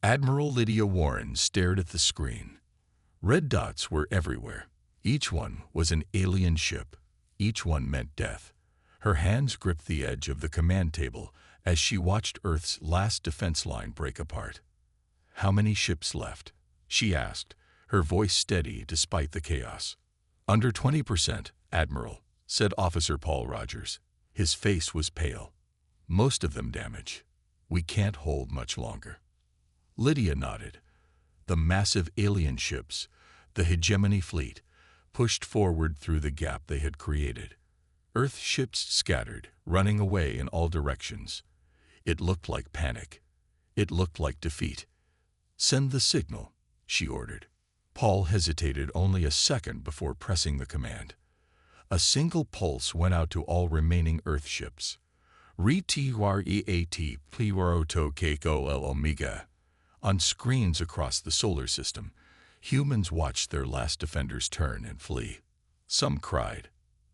Admiral Lydia Warren stared at the screen. Red dots were everywhere. Each one was an alien ship. Each one meant death. Her hands gripped the edge of the command table as she watched Earth's last defense line break apart. "How many ships left?" she asked, her voice steady despite the chaos. "Under 20%, Admiral," said Officer Paul Rogers. His face was pale. "Most of them damaged. We can't hold much longer." Lydia nodded. The massive alien ships, the hegemony fleet, pushed forward through the gap they had created. Earth ships scattered, running away in all directions. It looked like panic. It looked like defeat. "Send the signal," she ordered. Paul hesitated only a second before pressing the command. A single pulse went out to all remaining Earth ships. "Re-T-R-E-A-T P-R-O-T-O K-O-L Omega." On screens across the solar system, humans watched their last defenders turn and flee. Some cried.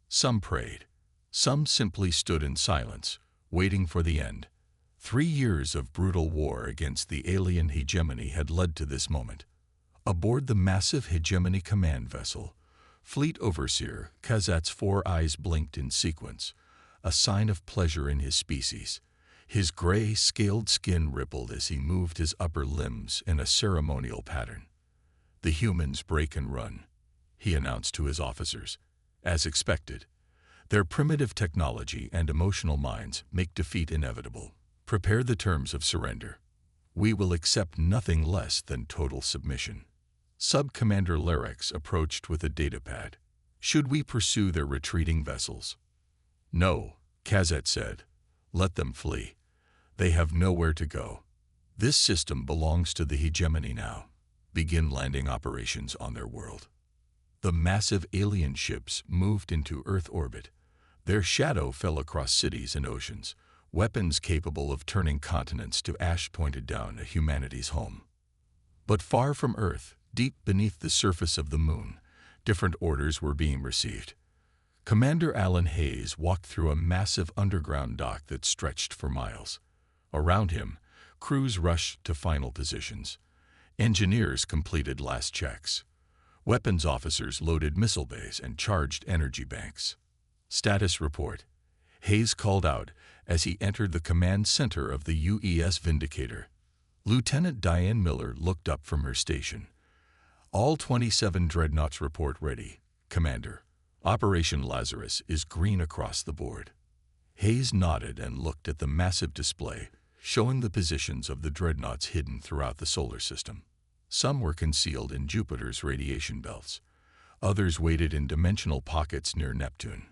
Some prayed. Some simply stood in silence, waiting for the end. 3 years of brutal war against the alien hegemony had led to this moment. Aboard the massive hegemony command vessel, Fleet Overseer Kazat's 4 eyes blinked in sequence, a sign of pleasure in his species. His gray, scaled skin rippled as he moved his upper limbs in a ceremonial pattern. "The humans break and run," he announced to his officers. "As expected. Their primitive technology and emotional minds make defeat inevitable. Prepare the terms of surrender. We will accept nothing less than total submission." Sub-Commander Larex approached with a datapad. "Should we pursue their retreating vessels?" "No," Kazat said. "Let them flee. They have nowhere to go. This system belongs to the hegemony now. Begin landing operations on their world." The massive alien ships moved into Earth orbit. Their shadow fell across cities and oceans. Weapons capable of turning continents to ash pointed down at humanity's home. But far from Earth, deep beneath the surface of the moon, different orders were being received. Commander Alan Hayes walked through a massive underground dock that stretched for miles. Around him, crews rushed to final positions. Engineers completed last checks. Weapons officers loaded missile bays and charged energy banks. "Status report," Hayes called out as he entered the command center of the UES Vindicator. Lieutenant Diane Miller looked up from her station. "All 27 Dreadnoughts report ready, Commander. Operation Lazarus is green across the board." Hayes nodded and looked at the massive display, showing the positions of the Dreadnoughts hidden throughout the solar system. Some were concealed in Jupiter's radiation belts. Others waited in dimensional pockets near Neptune.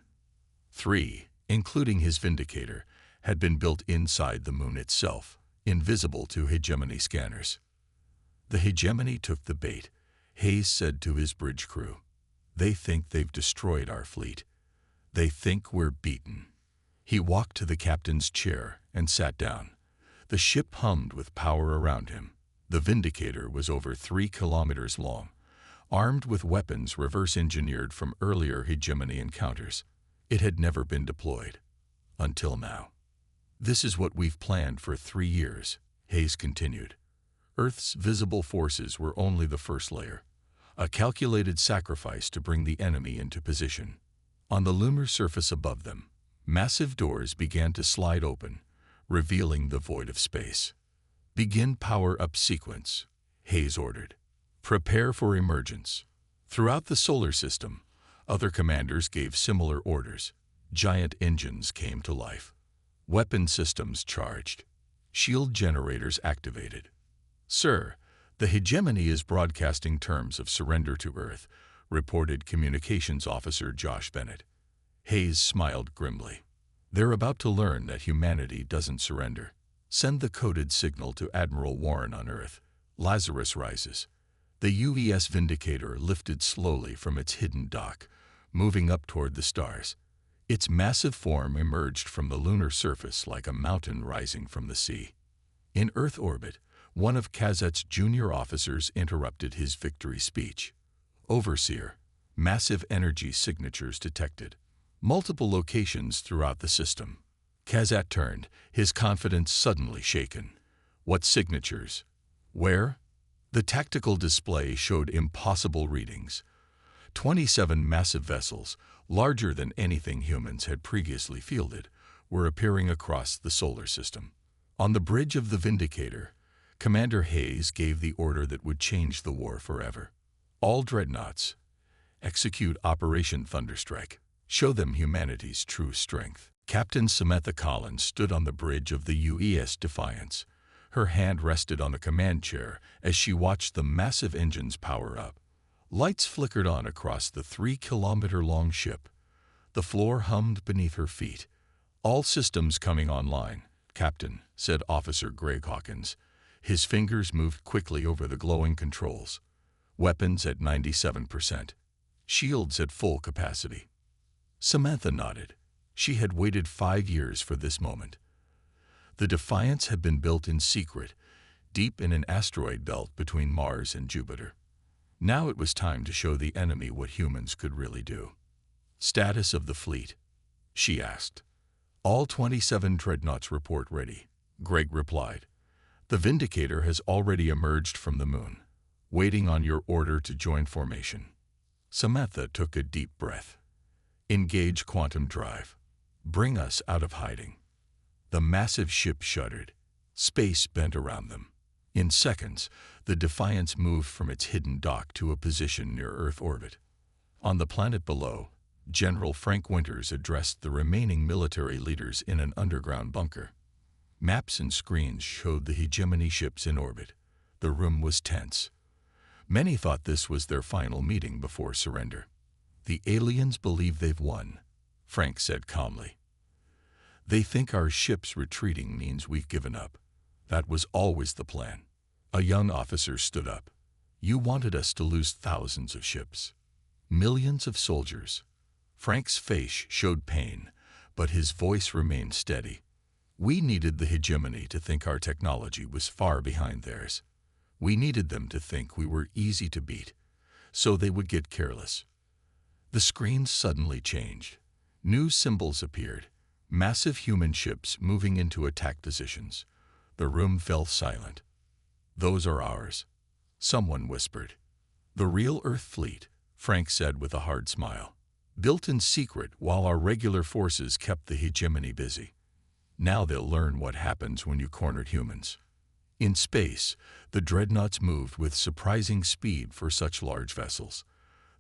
3, including his Vindicator, had been built inside the moon itself, invisible to hegemony scanners. "The hegemony took the bait," Hayes said to his bridge crew. "They think they've destroyed our fleet. They think we're beaten." He walked to the captain's chair and sat down. The ship hummed with power around him. The Vindicator was over 3 kilometers long, armed with weapons reverse-engineered from earlier hegemony encounters. It had never been deployed. Until now. "This is what we've planned for 3 years," Hayes continued. "Earth's visible forces were only the first layer, a calculated sacrifice to bring the enemy into position. On the lunar surface above them, massive doors began to slide open, revealing the void of space. "Begin power-up sequence," Hayes ordered. "Prepare for emergence." Throughout the solar system, other commanders gave similar orders. Giant engines came to life. Weapon systems charged. Shield generators activated. "Sir, the hegemony is broadcasting terms of surrender to Earth," reported Communications Officer Josh Bennett. Hayes smiled grimly. "They're about to learn that humanity doesn't surrender. Send the coded signal to Admiral Warren on Earth. Lazarus rises." The UES Vindicator lifted slowly from its hidden dock, moving up toward the stars. Its massive form emerged from the lunar surface like a mountain rising from the sea. In Earth orbit, one of Kazat's junior officers interrupted his victory speech. "Overseer, massive energy signatures detected. Multiple locations throughout the system." Kazat turned, his confidence suddenly shaken. "What signatures? Where? The tactical display showed impossible readings. 27 massive vessels, larger than anything humans had previously fielded, were appearing across the solar system. On the bridge of the Vindicator, Commander Hayes gave the order that would change the war forever. All Dreadnoughts, execute Operation Thunderstrike. Show them humanity's true strength. Captain Samantha Collins stood on the bridge of the UES Defiance. Her hand rested on the command chair as she watched the massive engines power up. Lights flickered on across the 3-kilometer-long ship. The floor hummed beneath her feet. All systems coming online, Captain, said Officer Greg Hawkins. His fingers moved quickly over the glowing controls. Weapons at 97%. Shields at full capacity. Samantha nodded. She had waited 5 years for this moment. The Defiance had been built in secret, deep in an asteroid belt between Mars and Jupiter. Now it was time to show the enemy what humans could really do. Status of the fleet, she asked. All 27 Dreadnoughts report ready, Greg replied. The Vindicator has already emerged from the moon, waiting on your order to join formation. Samantha took a deep breath. Engage quantum drive. Bring us out of hiding. The massive ship shuddered. Space bent around them. In seconds, the Defiance moved from its hidden dock to a position near Earth orbit. On the planet below, General Frank Winters addressed the remaining military leaders in an underground bunker. Maps and screens showed the hegemony ships in orbit. The room was tense. Many thought this was their final meeting before surrender. The aliens believe they've won, Frank said calmly. They think our ships retreating means we've given up. That was always the plan. A young officer stood up. You wanted us to lose thousands of ships. Millions of soldiers. Frank's face showed pain, but his voice remained steady. We needed the hegemony to think our technology was far behind theirs. We needed them to think we were easy to beat, so they would get careless. The screens suddenly changed. New symbols appeared. Massive human ships moving into attack positions. The room fell silent. Those are ours, someone whispered. The real Earth fleet, Frank said with a hard smile. Built in secret while our regular forces kept the hegemony busy. Now they'll learn what happens when you cornered humans. In space, the Dreadnoughts moved with surprising speed for such large vessels.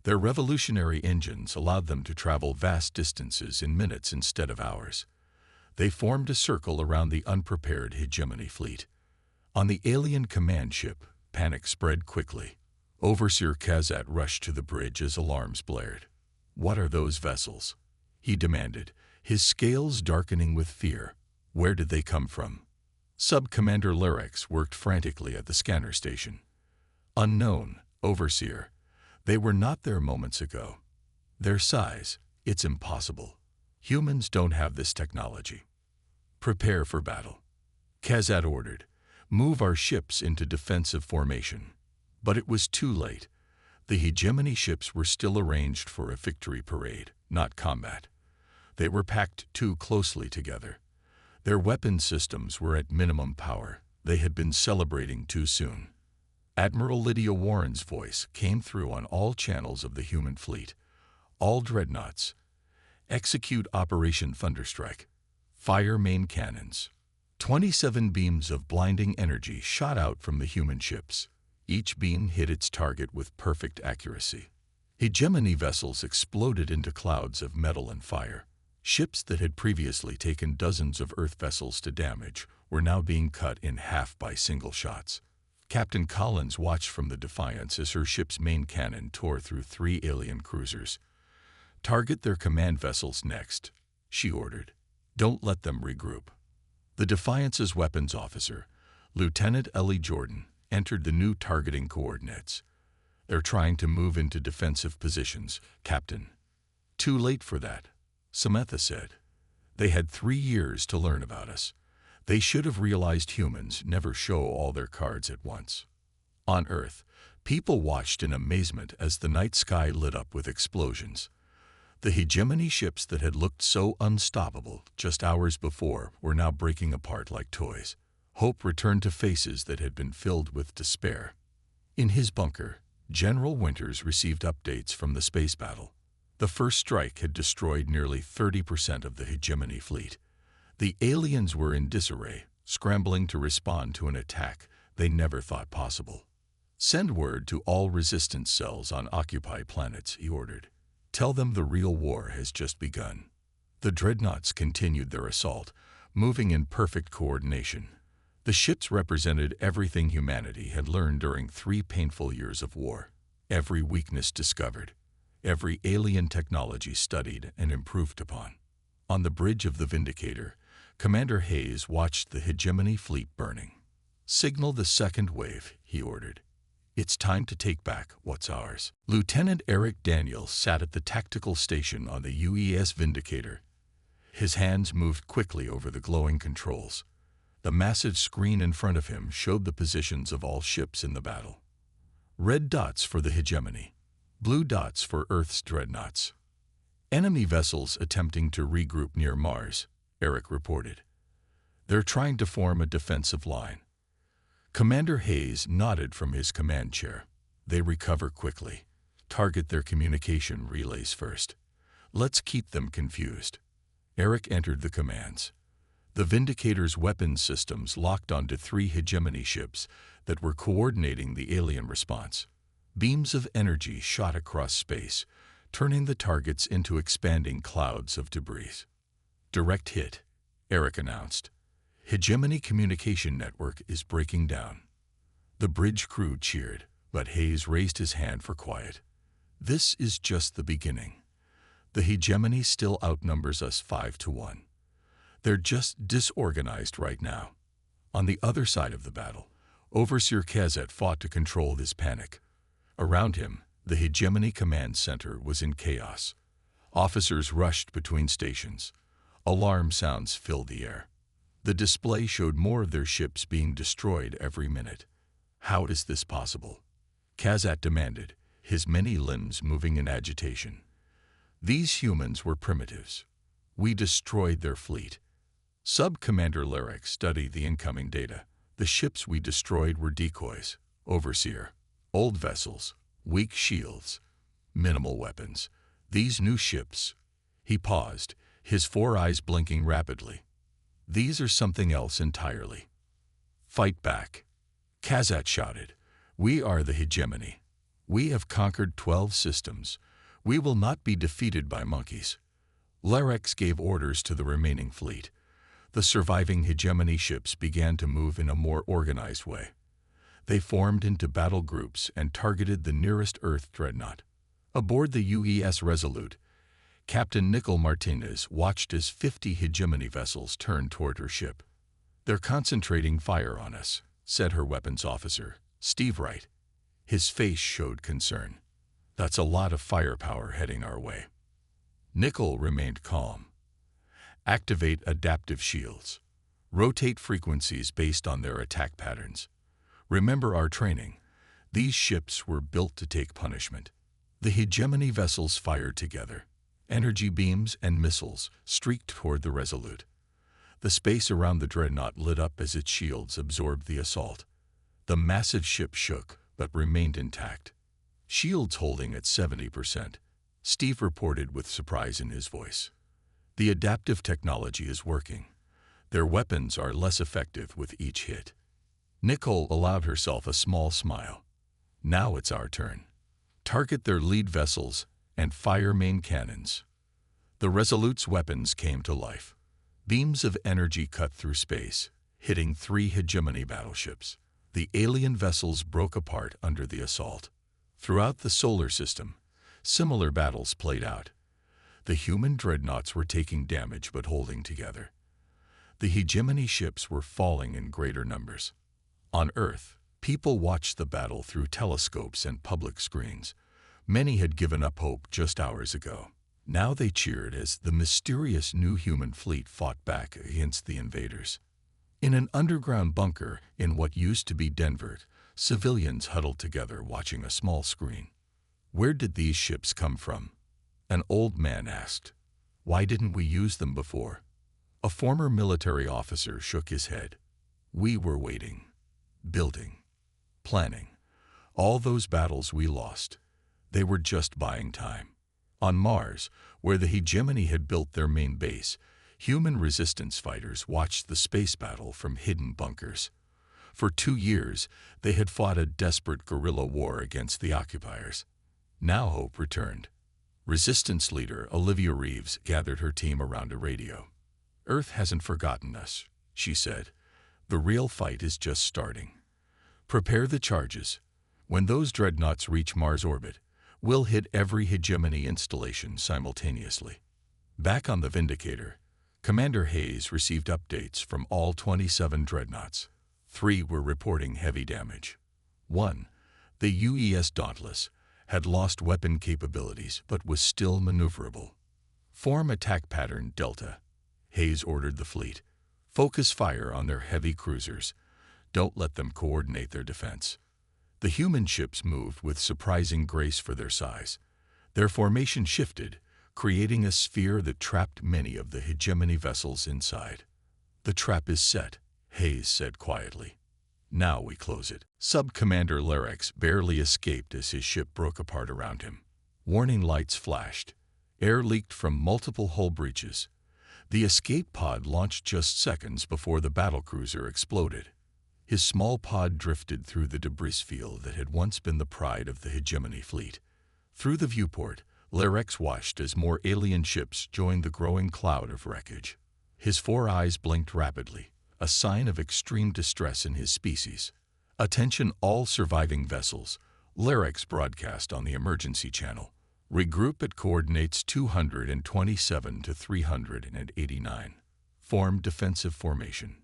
Their revolutionary engines allowed them to travel vast distances in minutes instead of hours. They formed a circle around the unprepared hegemony fleet. On the alien command ship, panic spread quickly. Overseer Kazat rushed to the bridge as alarms blared. What are those vessels? He demanded, his scales darkening with fear. Where did they come from? Sub-Commander Lurex worked frantically at the scanner station. Unknown, Overseer. They were not there moments ago. Their size, it's impossible. Humans don't have this technology. Prepare for battle. Kazat ordered. Move our ships into defensive formation. But it was too late. The hegemony ships were still arranged for a victory parade, not combat. They were packed too closely together. Their weapon systems were at minimum power. They had been celebrating too soon. Admiral Lydia Warren's voice came through on all channels of the human fleet. All Dreadnoughts. Execute Operation Thunderstrike. Fire main cannons. 27 beams of blinding energy shot out from the human ships. Each beam hit its target with perfect accuracy. Hegemony vessels exploded into clouds of metal and fire. Ships that had previously taken dozens of Earth vessels to damage were now being cut in half by single shots. Captain Collins watched from the Defiance as her ship's main cannon tore through 3 alien cruisers. Target their command vessels next, she ordered. Don't let them regroup. The Defiance's weapons officer, Lieutenant Ellie Jordan, entered the new targeting coordinates. They're trying to move into defensive positions, Captain. Too late for that, Samantha said. They had 3 years to learn about us. They should have realized humans never show all their cards at once. On Earth, people watched in amazement as the night sky lit up with explosions. The hegemony ships that had looked so unstoppable just hours before were now breaking apart like toys. Hope returned to faces that had been filled with despair. In his bunker, General Winters received updates from the space battle. The first strike had destroyed nearly 30% of the hegemony fleet. The aliens were in disarray, scrambling to respond to an attack they never thought possible. "Send word to all resistance cells on occupied planets," he ordered. "Tell them the real war has just begun." The Dreadnoughts continued their assault, moving in perfect coordination. The ships represented everything humanity had learned during 3 painful years of war. Every weakness discovered, every alien technology studied and improved upon. On the bridge of the Vindicator, Commander Hayes watched the hegemony fleet burning. "Signal the second wave," he ordered. "It's time to take back what's ours." Lieutenant Eric Daniels sat at the tactical station on the UES Vindicator. His hands moved quickly over the glowing controls. The massive screen in front of him showed the positions of all ships in the battle. Red dots for the hegemony, blue dots for Earth's dreadnoughts. "Enemy vessels attempting to regroup near Mars," Eric reported. "They're trying to form a defensive line." Commander Hayes nodded from his command chair. "They recover quickly. Target their communication relays first. Let's keep them confused." Eric entered the commands. The Vindicator's weapons systems locked onto 3 hegemony ships that were coordinating the alien response. Beams of energy shot across space, turning the targets into expanding clouds of debris. "Direct hit," Eric announced. "Hegemony communication network is breaking down." The bridge crew cheered, but Hayes raised his hand for quiet. "This is just the beginning. The hegemony still outnumbers us 5-1. They're just disorganized right now." On the other side of the battle, Overseer Kazet fought to control this panic. Around him, the hegemony command center was in chaos. Officers rushed between stations. Alarm sounds filled the air. The display showed more of their ships being destroyed every minute. "How is this possible?" Kazat demanded, his many limbs moving in agitation. "These humans were primitives. We destroyed their fleet." Sub-Commander Larek studied the incoming data. "The ships we destroyed were decoys, Overseer. Old vessels, weak shields, minimal weapons. These new ships..." He paused, his 4 eyes blinking rapidly. "These are something else entirely." "Fight back," Kazat shouted. "We are the hegemony. We have conquered 12 systems. We will not be defeated by monkeys." Larex gave orders to the remaining fleet. The surviving hegemony ships began to move in a more organized way. They formed into battle groups and targeted the nearest Earth dreadnought. Aboard the UES Resolute, Captain Nicole Martinez watched as 50 hegemony vessels turned toward her ship. "They're concentrating fire on us," said her weapons officer, Steve Wright. His face showed concern. "That's a lot of firepower heading our way." Nicole remained calm. "Activate adaptive shields. Rotate frequencies based on their attack patterns. Remember our training. These ships were built to take punishment." The hegemony vessels fired together. Energy beams and missiles streaked toward the Resolute. The space around the dreadnought lit up as its shields absorbed the assault. The massive ship shook, but remained intact. "Shields holding at 70%, Steve reported with surprise in his voice. "The adaptive technology is working. Their weapons are less effective with each hit." Nicole allowed herself a small smile. "Now it's our turn. Target their lead vessels and fire main cannons." The Resolute's weapons came to life. Beams of energy cut through space, hitting 3 hegemony battleships. The alien vessels broke apart under the assault. Throughout the solar system, similar battles played out. The human dreadnoughts were taking damage but holding together. The hegemony ships were falling in greater numbers. On Earth, people watched the battle through telescopes and public screens. Many had given up hope just hours ago. Now they cheered as the mysterious new human fleet fought back against the invaders. In an underground bunker in what used to be Denver, civilians huddled together watching a small screen. "Where did these ships come from?" an old man asked. "Why didn't we use them before?" A former military officer shook his head. We were waiting, building, planning. All those battles we lost, they were just buying time. On Mars, where the hegemony had built their main base, human resistance fighters watched the space battle from hidden bunkers. For 2 years, they had fought a desperate guerrilla war against the occupiers. Now hope returned. Resistance leader Olivia Reeves gathered her team around a radio. "Earth hasn't forgotten us," she said. "The real fight is just starting. Prepare the charges. When those dreadnoughts reach Mars orbit, we'll hit every hegemony installation simultaneously." Back on the Vindicator, Commander Hayes received updates from all 27 dreadnoughts. 3 were reporting heavy damage. 1, the UES Dauntless, had lost weapon capabilities but was still maneuverable. "Form attack pattern Delta," Hayes ordered the fleet. "Focus fire on their heavy cruisers. Don't let them coordinate their defense." The human ships moved with surprising grace for their size. Their formation shifted, creating a sphere that trapped many of the hegemony vessels inside. "The trap is set," Hayes said quietly. "Now we close it." Sub-Commander Larex barely escaped as his ship broke apart around him. Warning lights flashed. Air leaked from multiple hull breaches. The escape pod launched just seconds before the battlecruiser exploded. His small pod drifted through the debris field that had once been the pride of the hegemony fleet. Through the viewport, Larex watched as more alien ships joined the growing cloud of wreckage. His 4 eyes blinked rapidly, a sign of extreme distress in his species. "Attention all surviving vessels," Larex broadcast on the emergency channel. "Regroup at coordinates 227 to 389. Form defensive formation."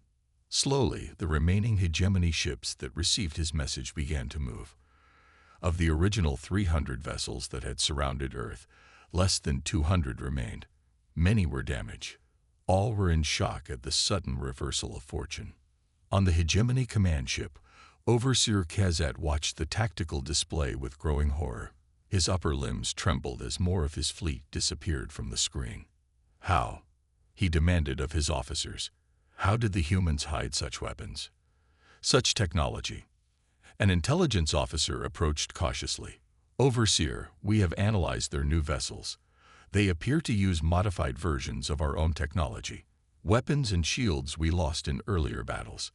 Slowly, the remaining hegemony ships that received his message began to move. Of the original 300 vessels that had surrounded Earth, less than 200 remained. Many were damaged. All were in shock at the sudden reversal of fortune. On the hegemony command ship, Overseer Kazet watched the tactical display with growing horror. His upper limbs trembled as more of his fleet disappeared from the screen. "How?" he demanded of his officers. "How did the humans hide such weapons? Such technology?" An intelligence officer approached cautiously. "Overseer, we have analyzed their new vessels. They appear to use modified versions of our own technology, weapons and shields we lost in earlier battles.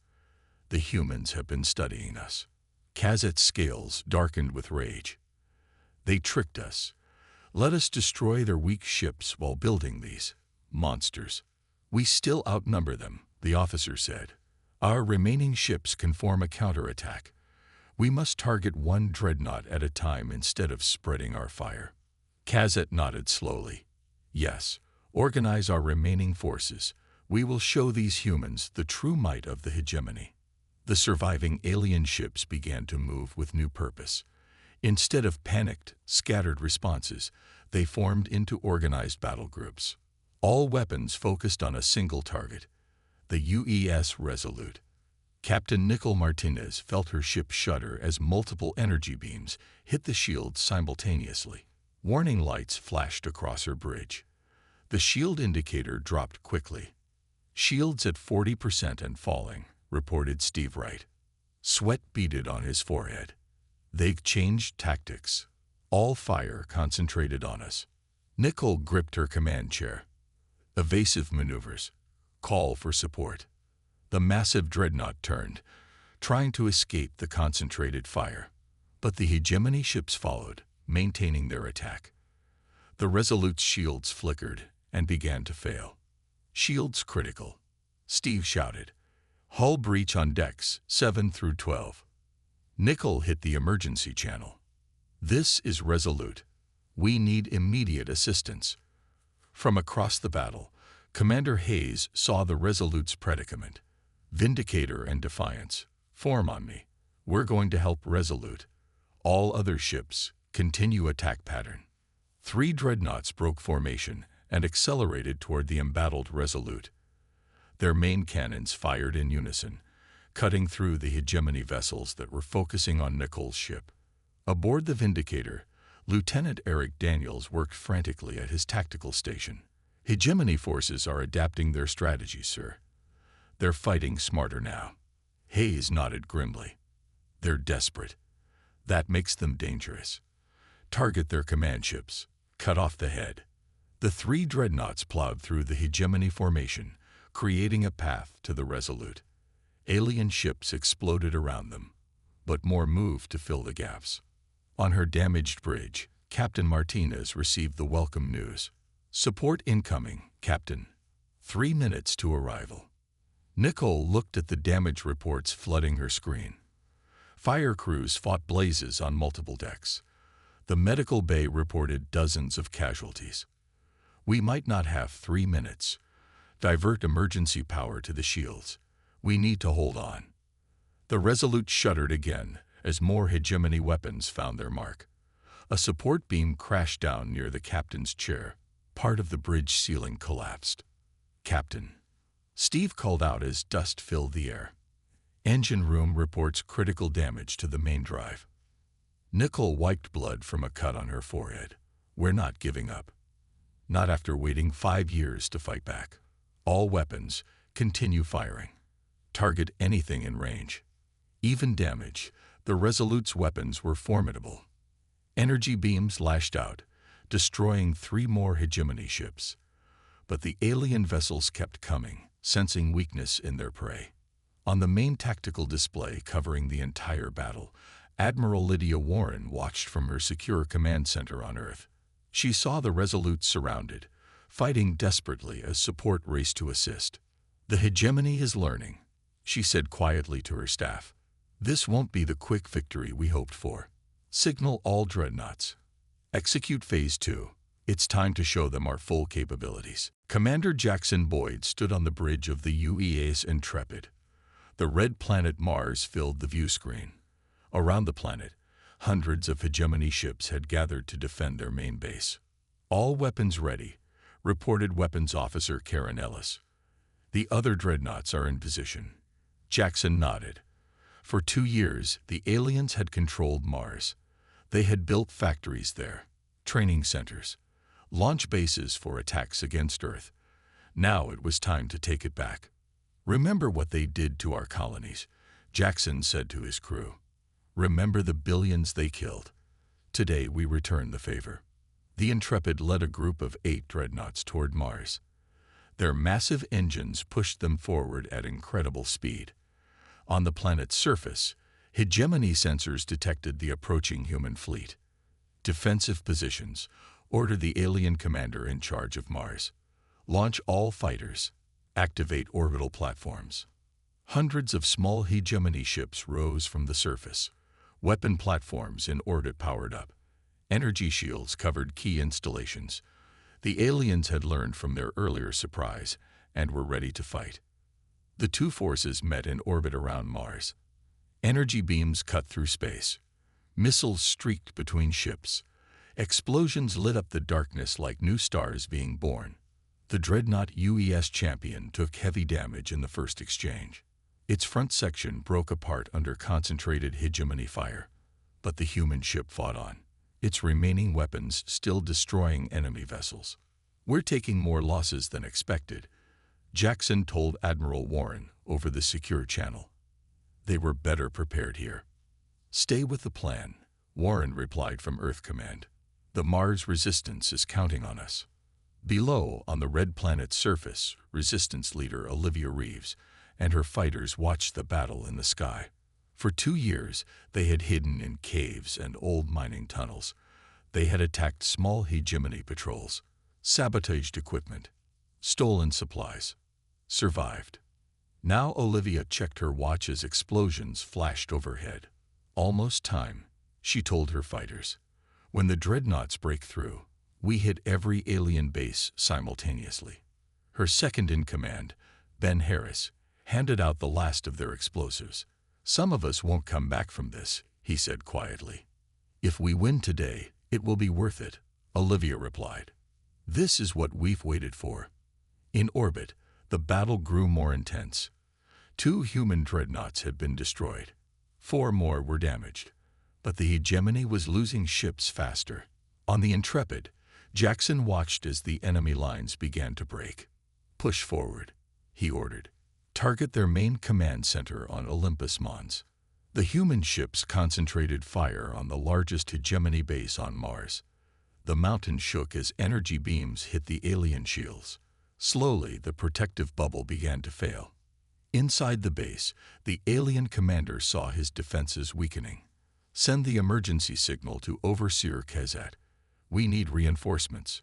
The humans have been studying us." Kazet's scales darkened with rage. "They tricked us. Let us destroy their weak ships while building these monsters. We still outnumber them," the officer said. "Our remaining ships can form a counterattack. We must target one dreadnought at a time instead of spreading our fire." Kazet nodded slowly. "Yes, organize our remaining forces. We will show these humans the true might of the hegemony." The surviving alien ships began to move with new purpose. Instead of panicked, scattered responses, they formed into organized battle groups. All weapons focused on a single target, the UES Resolute. Captain Nicole Martinez felt her ship shudder as multiple energy beams hit the shield simultaneously. Warning lights flashed across her bridge. The shield indicator dropped quickly. "Shields at 40% and falling," reported Steve Wright. Sweat beaded on his forehead. "They've changed tactics. All fire concentrated on us." Nicole gripped her command chair. "Evasive maneuvers. Call for support." The massive dreadnought turned, trying to escape the concentrated fire. But the hegemony ships followed, maintaining their attack. The Resolute's shields flickered and began to fail. "Shields critical," Steve shouted. "Hull breach on decks 7 through 12. Nicole hit the emergency channel. "This is Resolute. We need immediate assistance." From across the battle, Commander Hayes saw the Resolute's predicament. "Vindicator and Defiance, form on me. We're going to help Resolute. All other ships, continue attack pattern." 3 dreadnoughts broke formation and accelerated toward the embattled Resolute. Their main cannons fired in unison, cutting through the hegemony vessels that were focusing on Nicole's ship. Aboard the Vindicator, Lieutenant Eric Daniels worked frantically at his tactical station. "Hegemony forces are adapting their strategies, sir. They're fighting smarter now." Hayes nodded grimly. They're desperate. That makes them dangerous. Target their command ships. Cut off the head. The 3 dreadnoughts plowed through the hegemony formation, creating a path to the Resolute. Alien ships exploded around them, but more moved to fill the gaps. On her damaged bridge, Captain Martinez received the welcome news. Support incoming, Captain. 3 minutes to arrival. Nicole looked at the damage reports flooding her screen. Fire crews fought blazes on multiple decks. The medical bay reported dozens of casualties. We might not have 3 minutes. Divert emergency power to the shields. We need to hold on. The Resolute shuddered again as more hegemony weapons found their mark. A support beam crashed down near the captain's chair. Part of the bridge ceiling collapsed. Captain. Steve called out as dust filled the air. Engine room reports critical damage to the main drive. Nicole wiped blood from a cut on her forehead. We're not giving up. Not after waiting 5 years to fight back. All weapons, continue firing. Target anything in range. Even damage, the Resolute's weapons were formidable. Energy beams lashed out, destroying 3 more hegemony ships. But the alien vessels kept coming, sensing weakness in their prey. On the main tactical display covering the entire battle, Admiral Lydia Warren watched from her secure command center on Earth. She saw the Resolute surrounded, fighting desperately as support raced to assist. The hegemony is learning, she said quietly to her staff. This won't be the quick victory we hoped for. Signal all dreadnoughts. Execute Phase 2. It's time to show them our full capabilities. Commander Jackson Boyd stood on the bridge of the UEA's Intrepid. The red planet Mars filled the view screen. Around the planet, hundreds of hegemony ships had gathered to defend their main base. All weapons ready, reported Weapons Officer Karen Ellis. The other dreadnoughts are in position. Jackson nodded. For 2 years, the aliens had controlled Mars. They had built factories there, training centers, launch bases for attacks against Earth. Now it was time to take it back. Remember what they did to our colonies, Jackson said to his crew. Remember the billions they killed. Today we return the favor. The Intrepid led a group of 8 dreadnoughts toward Mars. Their massive engines pushed them forward at incredible speed. On the planet's surface, hegemony sensors detected the approaching human fleet. Defensive positions. Order the alien commander in charge of Mars. Launch all fighters. Activate orbital platforms. Hundreds of small hegemony ships rose from the surface. Weapon platforms in orbit powered up. Energy shields covered key installations. The aliens had learned from their earlier surprise and were ready to fight. The 2 forces met in orbit around Mars. Energy beams cut through space. Missiles streaked between ships. Explosions lit up the darkness like new stars being born. The dreadnought UES Champion took heavy damage in the first exchange. Its front section broke apart under concentrated hegemony fire, but the human ship fought on, its remaining weapons still destroying enemy vessels. We're taking more losses than expected, Jackson told Admiral Warren over the secure channel. They were better prepared here. Stay with the plan, Warren replied from Earth Command. The Mars Resistance is counting on us. Below, on the red planet's surface, Resistance leader Olivia Reeves and her fighters watched the battle in the sky. For 2 years, they had hidden in caves and old mining tunnels. They had attacked small hegemony patrols, sabotaged equipment, stolen supplies, survived. Now Olivia checked her watch as explosions flashed overhead. Almost time, she told her fighters. When the dreadnoughts break through, we hit every alien base simultaneously. Her second-in-command, Ben Harris, handed out the last of their explosives. Some of us won't come back from this, he said quietly. If we win today, it will be worth it, Olivia replied. This is what we've waited for. In orbit, the battle grew more intense. 2 human dreadnoughts had been destroyed. 4 more were damaged. But the hegemony was losing ships faster. On the Intrepid, Jackson watched as the enemy lines began to break. Push forward, he ordered. Target their main command center on Olympus Mons. The human ships concentrated fire on the largest hegemony base on Mars. The mountain shook as energy beams hit the alien shields. Slowly, the protective bubble began to fail. Inside the base, the alien commander saw his defenses weakening. Send the emergency signal to Overseer Kazat. We need reinforcements.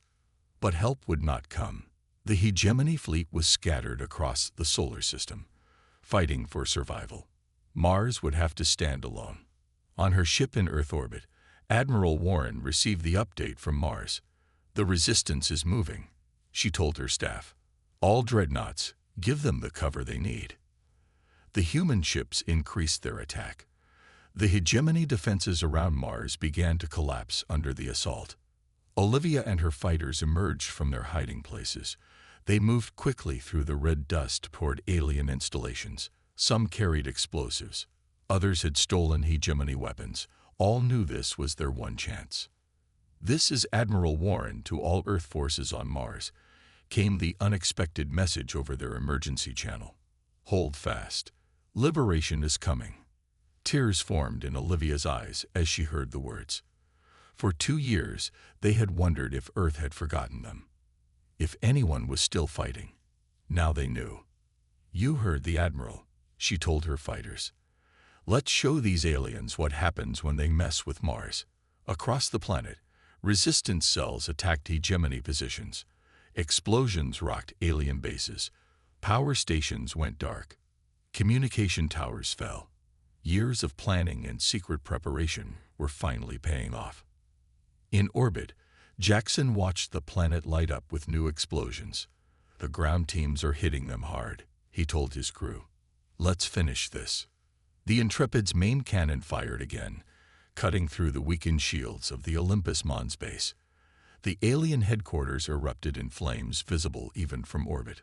But help would not come. The hegemony fleet was scattered across the solar system, fighting for survival. Mars would have to stand alone. On her ship in Earth orbit, Admiral Warren received the update from Mars. The resistance is moving, she told her staff. All dreadnoughts, give them the cover they need. The human ships increased their attack. The hegemony defenses around Mars began to collapse under the assault. Olivia and her fighters emerged from their hiding places. They moved quickly through the red dust toward alien installations. Some carried explosives. Others had stolen hegemony weapons. All knew this was their one chance. This is Admiral Warren to all Earth forces on Mars, came the unexpected message over their emergency channel. Hold fast. Liberation is coming. Tears formed in Olivia's eyes as she heard the words. For 2 years, they had wondered if Earth had forgotten them. If anyone was still fighting. Now they knew. You heard the Admiral, she told her fighters. Let's show these aliens what happens when they mess with Mars. Across the planet, resistance cells attacked hegemony positions. Explosions rocked alien bases. Power stations went dark. Communication towers fell. Years of planning and secret preparation were finally paying off. In orbit, Jackson watched the planet light up with new explosions. The ground teams are hitting them hard, he told his crew. Let's finish this. The Intrepid's main cannon fired again, cutting through the weakened shields of the Olympus Mons base. The alien headquarters erupted in flames visible even from orbit.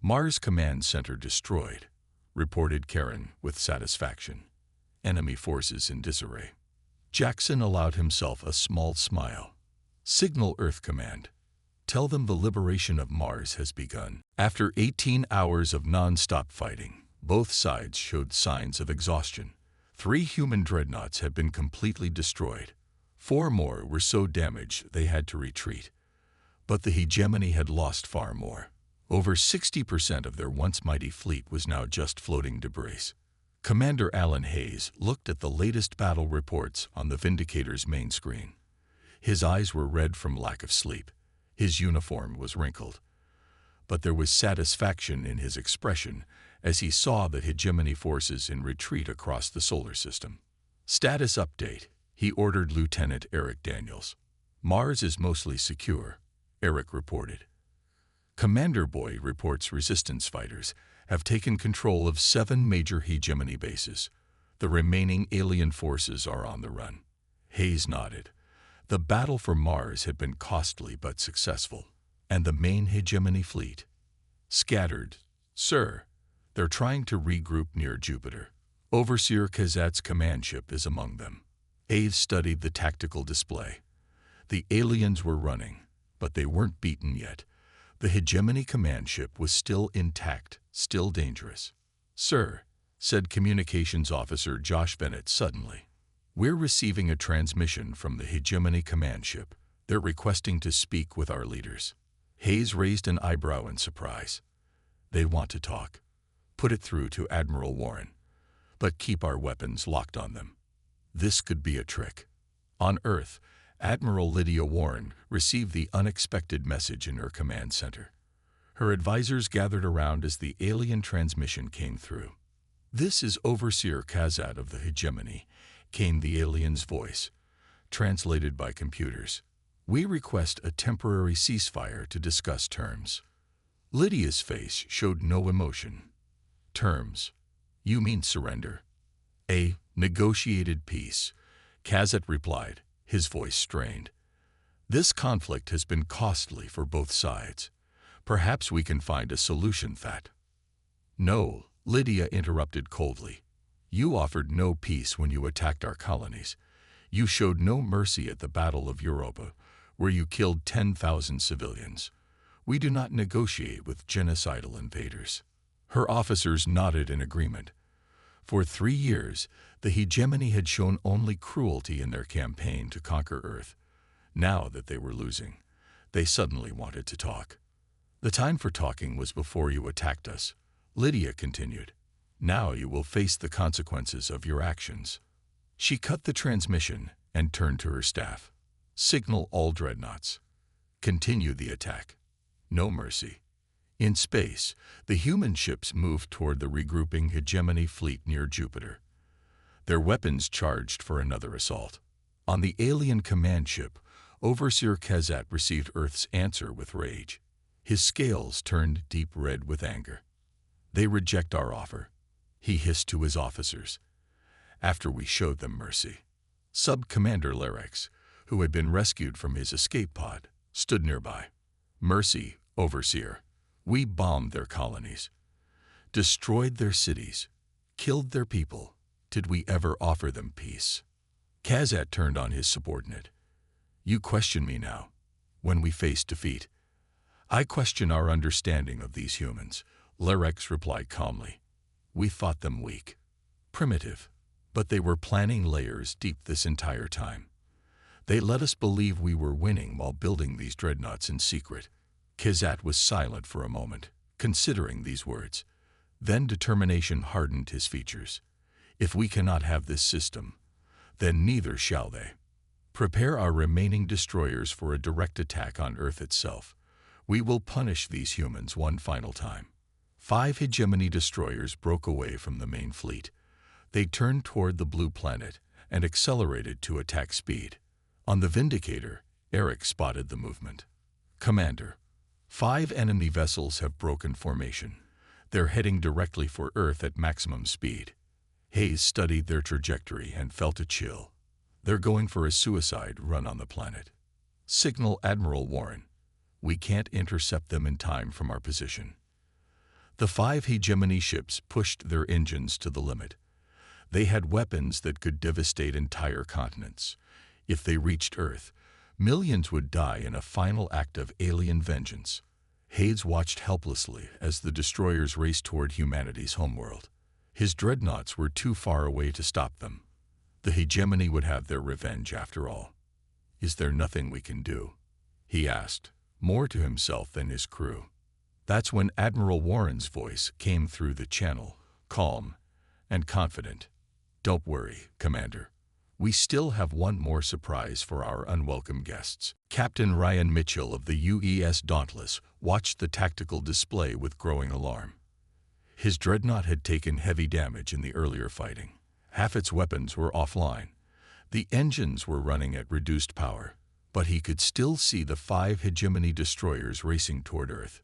Mars Command Center destroyed, reported Karen with satisfaction. Enemy forces in disarray. Jackson allowed himself a small smile. Signal Earth Command. Tell them the liberation of Mars has begun. After 18 hours of non-stop fighting, both sides showed signs of exhaustion. 3 human dreadnoughts had been completely destroyed. 4 more were so damaged they had to retreat. But the hegemony had lost far more. Over 60% of their once mighty fleet was now just floating debris. Commander Alan Hayes looked at the latest battle reports on the Vindicator's main screen. His eyes were red from lack of sleep. His uniform was wrinkled. But there was satisfaction in his expression as he saw the hegemony forces in retreat across the solar system. Status update, he ordered Lieutenant Eric Daniels. Mars is mostly secure, Eric reported. Commander Boy reports resistance fighters have taken control of 7 major hegemony bases. The remaining alien forces are on the run. Hayes nodded. The battle for Mars had been costly but successful, and the main hegemony fleet scattered. Sir, they're trying to regroup near Jupiter. Overseer Kazat's command ship is among them. Hayes studied the tactical display. The aliens were running, but they weren't beaten yet. The hegemony command ship was still intact, still dangerous. Sir, said Communications Officer Josh Bennett suddenly. We're receiving a transmission from the hegemony command ship. They're requesting to speak with our leaders. Hayes raised an eyebrow in surprise. They want to talk. Put it through to Admiral Warren. But keep our weapons locked on them. This could be a trick. On Earth, Admiral Lydia Warren received the unexpected message in her command center. Her advisors gathered around as the alien transmission came through. This is Overseer Kazat of the hegemony, came the alien's voice, translated by computers. We request a temporary ceasefire to discuss terms. Lydia's face showed no emotion. Terms? You mean surrender? A negotiated peace, Kazat replied, his voice strained. This conflict has been costly for both sides. Perhaps we can find a solution, That. No, Lydia interrupted coldly. You offered no peace when you attacked our colonies. You showed no mercy at the Battle of Europa, where you killed 10,000 civilians. We do not negotiate with genocidal invaders. Her officers nodded in agreement. For 3 years, the hegemony had shown only cruelty in their campaign to conquer Earth. Now that they were losing, they suddenly wanted to talk. The time for talking was before you attacked us, Lydia continued. Now you will face the consequences of your actions. She cut the transmission and turned to her staff. Signal all dreadnoughts. Continue the attack. No mercy. In space, the human ships moved toward the regrouping hegemony fleet near Jupiter. Their weapons charged for another assault. On the alien command ship, Overseer Kazat received Earth's answer with rage. His scales turned deep red with anger. They reject our offer, he hissed to his officers. After we showed them mercy. Sub-Commander Larex, who had been rescued from his escape pod, stood nearby. Mercy, Overseer. We bombed their colonies, destroyed their cities, killed their people. Did we ever offer them peace? Kazat turned on his subordinate. You question me now, when we face defeat. I question our understanding of these humans, Larex replied calmly. We thought them weak, primitive, but they were planning layers deep this entire time. They let us believe we were winning while building these dreadnoughts in secret. Kazat was silent for a moment, considering these words. Then determination hardened his features. If we cannot have this system, then neither shall they. Prepare our remaining destroyers for a direct attack on Earth itself. We will punish these humans one final time. 5 hegemony destroyers broke away from the main fleet. They turned toward the blue planet and accelerated to attack speed. On the Vindicator, Eric spotted the movement. Commander, 5 enemy vessels have broken formation. They're heading directly for Earth at maximum speed. Hayes studied their trajectory and felt a chill. They're going for a suicide run on the planet. Signal Admiral Warren. We can't intercept them in time from our position. The 5 hegemony ships pushed their engines to the limit. They had weapons that could devastate entire continents. If they reached Earth, millions would die in a final act of alien vengeance. Hayes watched helplessly as the destroyers raced toward humanity's homeworld. His dreadnoughts were too far away to stop them. The hegemony would have their revenge after all. Is there nothing we can do? He asked, more to himself than his crew. That's when Admiral Warren's voice came through the channel, calm and confident. Don't worry, Commander. We still have one more surprise for our unwelcome guests. Captain Ryan Mitchell of the UES Dauntless watched the tactical display with growing alarm. His dreadnought had taken heavy damage in the earlier fighting. Half its weapons were offline. The engines were running at reduced power, but he could still see the 5 hegemony destroyers racing toward Earth.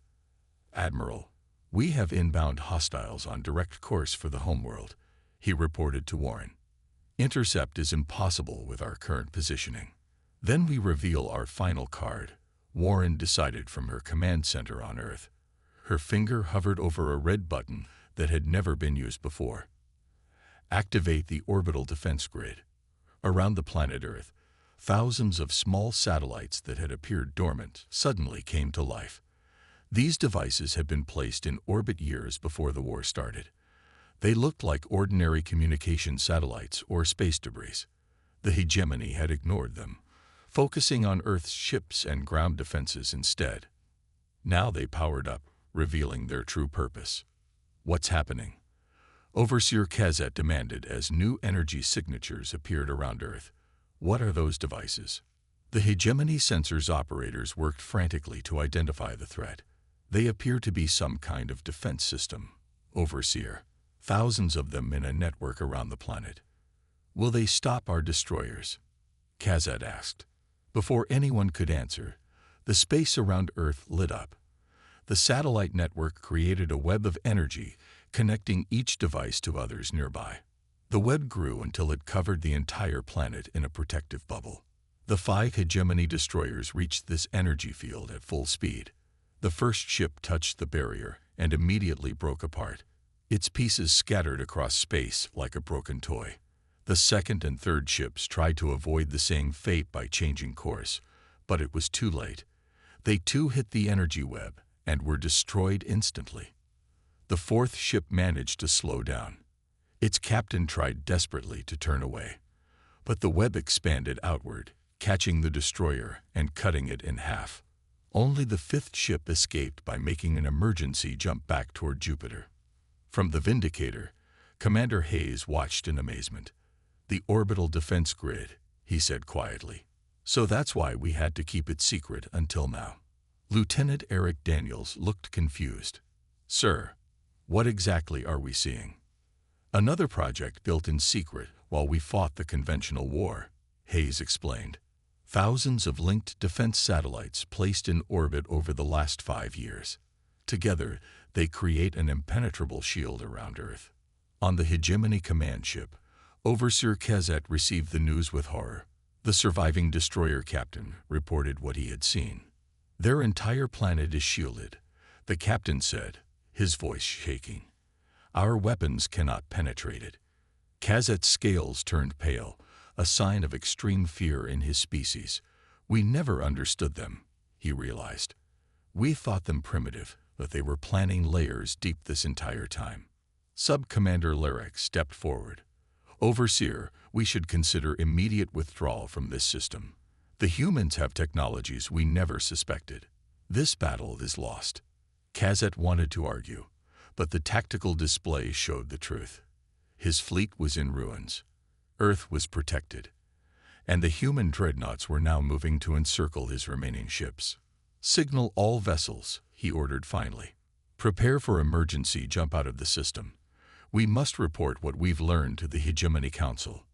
Admiral, we have inbound hostiles on direct course for the homeworld, he reported to Warren. Intercept is impossible with our current positioning. Then we reveal our final card, Warren decided from her command center on Earth. Her finger hovered over a red button that had never been used before. Activate the orbital defense grid. Around the planet Earth, thousands of small satellites that had appeared dormant suddenly came to life. These devices had been placed in orbit years before the war started. They looked like ordinary communication satellites or space debris. The hegemony had ignored them, focusing on Earth's ships and ground defenses instead. Now they powered up, revealing their true purpose. What's happening? Overseer Kazat demanded as new energy signatures appeared around Earth. What are those devices? The hegemony sensors operators worked frantically to identify the threat. They appear to be some kind of defense system. Overseer. Thousands of them in a network around the planet. Will they stop our destroyers? Kazat asked. Before anyone could answer, the space around Earth lit up. The satellite network created a web of energy connecting each device to others nearby. The web grew until it covered the entire planet in a protective bubble. The 5 hegemony destroyers reached this energy field at full speed. The first ship touched the barrier and immediately broke apart. Its pieces scattered across space like a broken toy. The second and third ships tried to avoid the same fate by changing course, but it was too late. They too hit the energy web and were destroyed instantly. The fourth ship managed to slow down. Its captain tried desperately to turn away, but the web expanded outward, catching the destroyer and cutting it in half. Only the fifth ship escaped by making an emergency jump back toward Jupiter. From the Vindicator, Commander Hayes watched in amazement. "The orbital defense grid," he said quietly. "So that's why we had to keep it secret until now." Lieutenant Eric Daniels looked confused. "Sir, what exactly are we seeing?" "Another project built in secret while we fought the conventional war," Hayes explained. "Thousands of linked defense satellites placed in orbit over the last 5 years. Together, they create an impenetrable shield around Earth." On the Hegemony command ship, Overseer Kezet received the news with horror. The surviving destroyer captain reported what he had seen. "Their entire planet is shielded," the captain said, his voice shaking. "Our weapons cannot penetrate it." Kazet's scales turned pale, a sign of extreme fear in his species. "We never understood them," he realized. "We thought them primitive, but they were planning layers deep this entire time." Sub-Commander Lyric stepped forward. "Overseer, we should consider immediate withdrawal from this system. The humans have technologies we never suspected. This battle is lost." Kazet wanted to argue, but the tactical display showed the truth. His fleet was in ruins. Earth was protected, and the human dreadnoughts were now moving to encircle his remaining ships. "Signal all vessels," he ordered finally. "Prepare for emergency jump out of the system. We must report what we've learned to the Hegemony Council."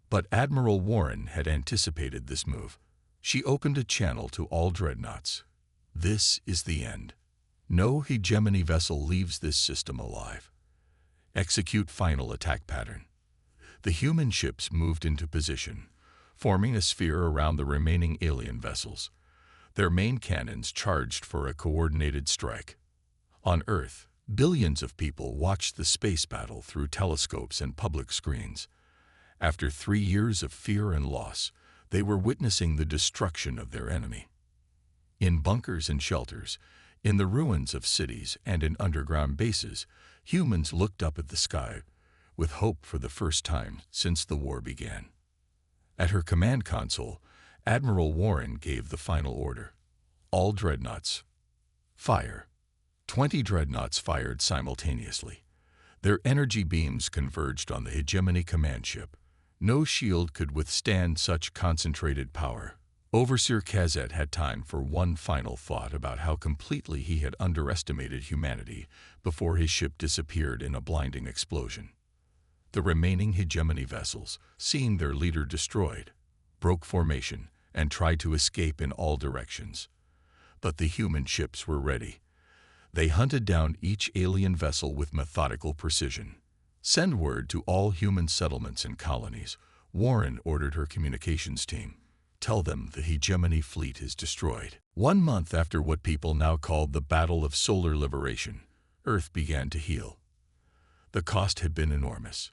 But Admiral Warren had anticipated this move. She opened a channel to all dreadnoughts. "This is the end. No Hegemony vessel leaves this system alive. Execute final attack pattern." The human ships moved into position, forming a sphere around the remaining alien vessels. Their main cannons charged for a coordinated strike. On Earth, billions of people watched the space battle through telescopes and public screens. After 3 years of fear and loss, they were witnessing the destruction of their enemy. In bunkers and shelters, in the ruins of cities and in underground bases, humans looked up at the sky with hope for the first time since the war began. At her command console, Admiral Warren gave the final order. "All dreadnoughts, fire." 20 dreadnoughts fired simultaneously. Their energy beams converged on the Hegemony command ship. No shield could withstand such concentrated power. Overseer Kazet had time for one final thought about how completely he had underestimated humanity before his ship disappeared in a blinding explosion. The remaining Hegemony vessels, seeing their leader destroyed, broke formation and tried to escape in all directions. But the human ships were ready. They hunted down each alien vessel with methodical precision. "Send word to all human settlements and colonies," Warren ordered her communications team. "Tell them the Hegemony fleet is destroyed." 1 month after what people now called the Battle of Solar Liberation, Earth began to heal. The cost had been enormous.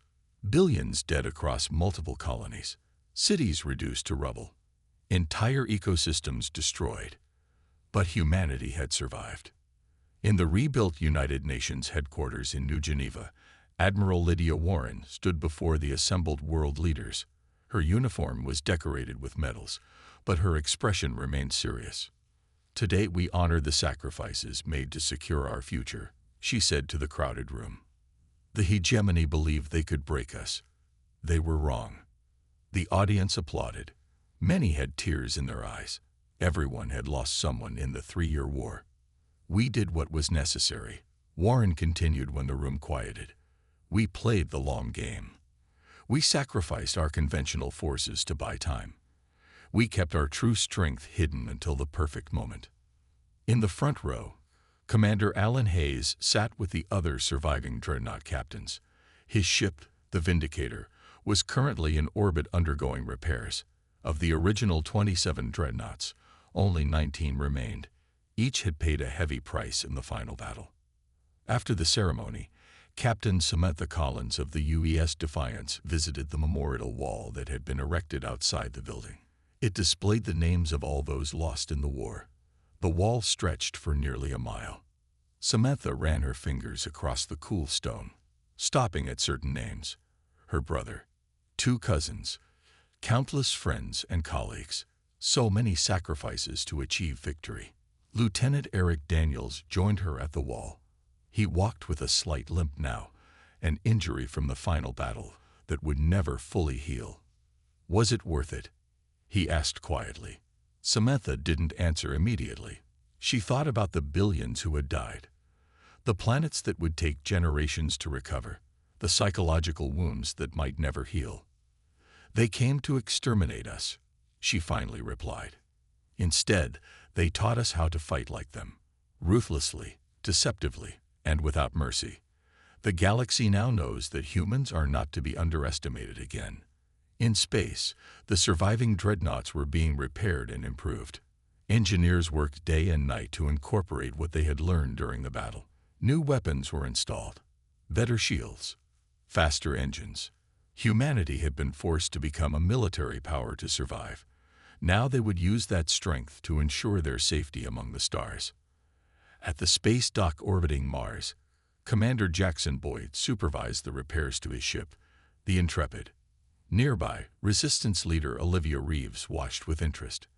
Billions dead across multiple colonies, cities reduced to rubble, entire ecosystems destroyed. But humanity had survived. In the rebuilt United Nations headquarters in New Geneva, Admiral Lydia Warren stood before the assembled world leaders. Her uniform was decorated with medals, but her expression remained serious. "Today we honor the sacrifices made to secure our future," she said to the crowded room. "The Hegemony believed they could break us. They were wrong." The audience applauded. Many had tears in their eyes. Everyone had lost someone in the 3-year war. "We did what was necessary," Warren continued when the room quieted. "We played the long game. We sacrificed our conventional forces to buy time. We kept our true strength hidden until the perfect moment." In the front row, Commander Alan Hayes sat with the other surviving dreadnought captains. His ship, the Vindicator, was currently in orbit undergoing repairs. Of the original 27 dreadnoughts, only 19 remained. Each had paid a heavy price in the final battle. After the ceremony, Captain Samantha Collins of the UES Defiance visited the memorial wall that had been erected outside the building. It displayed the names of all those lost in the war. The wall stretched for nearly a mile. Samantha ran her fingers across the cool stone, stopping at certain names. Her brother, 2 cousins, countless friends and colleagues, so many sacrifices to achieve victory. Lieutenant Eric Daniels joined her at the wall. He walked with a slight limp now, an injury from the final battle that would never fully heal. Was it worth it? He asked quietly. Samantha didn't answer immediately. She thought about the billions who had died, the planets that would take generations to recover, the psychological wounds that might never heal. They came to exterminate us, she finally replied. Instead, they taught us how to fight like them, ruthlessly, deceptively, and without mercy. The galaxy now knows that humans are not to be underestimated again. In space, the surviving dreadnoughts were being repaired and improved. Engineers worked day and night to incorporate what they had learned during the battle. New weapons were installed, better shields, faster engines. Humanity had been forced to become a military power to survive. Now they would use that strength to ensure their safety among the stars. At the space dock orbiting Mars, Commander Jackson Boyd supervised the repairs to his ship, the Intrepid. Nearby, Resistance leader Olivia Reeves watched with interest.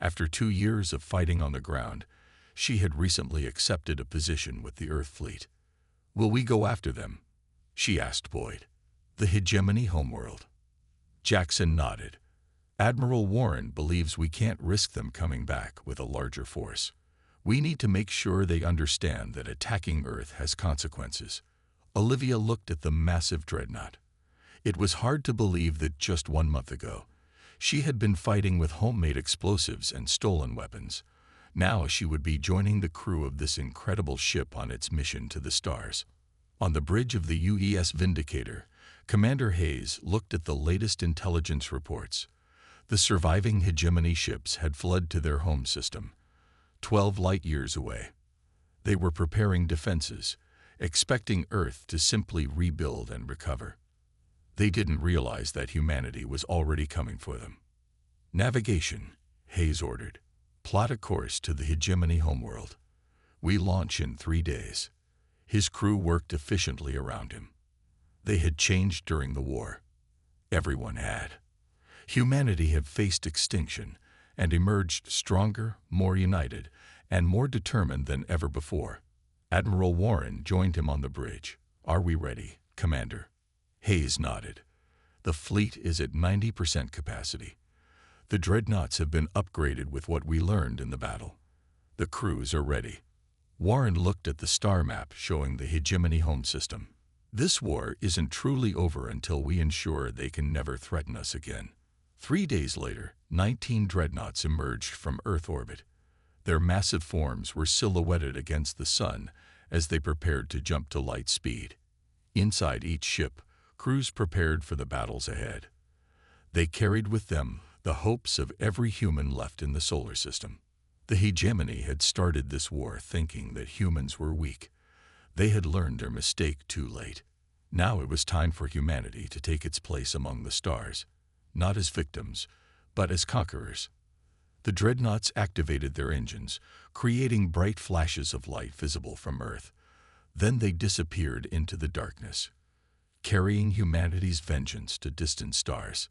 After 2 years of fighting on the ground, she had recently accepted a position with the Earth fleet. "Will we go after them?" she asked Boyd. "The hegemony homeworld." Jackson nodded. "Admiral Warren believes we can't risk them coming back with a larger force. We need to make sure they understand that attacking Earth has consequences." Olivia looked at the massive dreadnought. It was hard to believe that just 1 month ago, she had been fighting with homemade explosives and stolen weapons. Now she would be joining the crew of this incredible ship on its mission to the stars. On the bridge of the UES Vindicator, Commander Hayes looked at the latest intelligence reports. The surviving hegemony ships had fled to their home system, 12 light-years away. They were preparing defenses, expecting Earth to simply rebuild and recover. They didn't realize that humanity was already coming for them. "Navigation," Hayes ordered. "Plot a course to the hegemony homeworld. We launch in 3 days." His crew worked efficiently around him. They had changed during the war. Everyone had. Humanity had faced extinction and emerged stronger, more united, and more determined than ever before. Admiral Warren joined him on the bridge. "Are we ready, Commander?" Hayes nodded. "The fleet is at 90% capacity. The dreadnoughts have been upgraded with what we learned in the battle. The crews are ready." Warren looked at the star map showing the hegemony home system. "This war isn't truly over until we ensure they can never threaten us again." 3 days later, 19 dreadnoughts emerged from Earth orbit. Their massive forms were silhouetted against the sun as they prepared to jump to light speed. Inside each ship, crews prepared for the battles ahead. They carried with them the hopes of every human left in the solar system. The hegemony had started this war thinking that humans were weak. They had learned their mistake too late. Now it was time for humanity to take its place among the stars, not as victims, but as conquerors. The dreadnoughts activated their engines, creating bright flashes of light visible from Earth. Then they disappeared into the darkness, carrying humanity's vengeance to distant stars.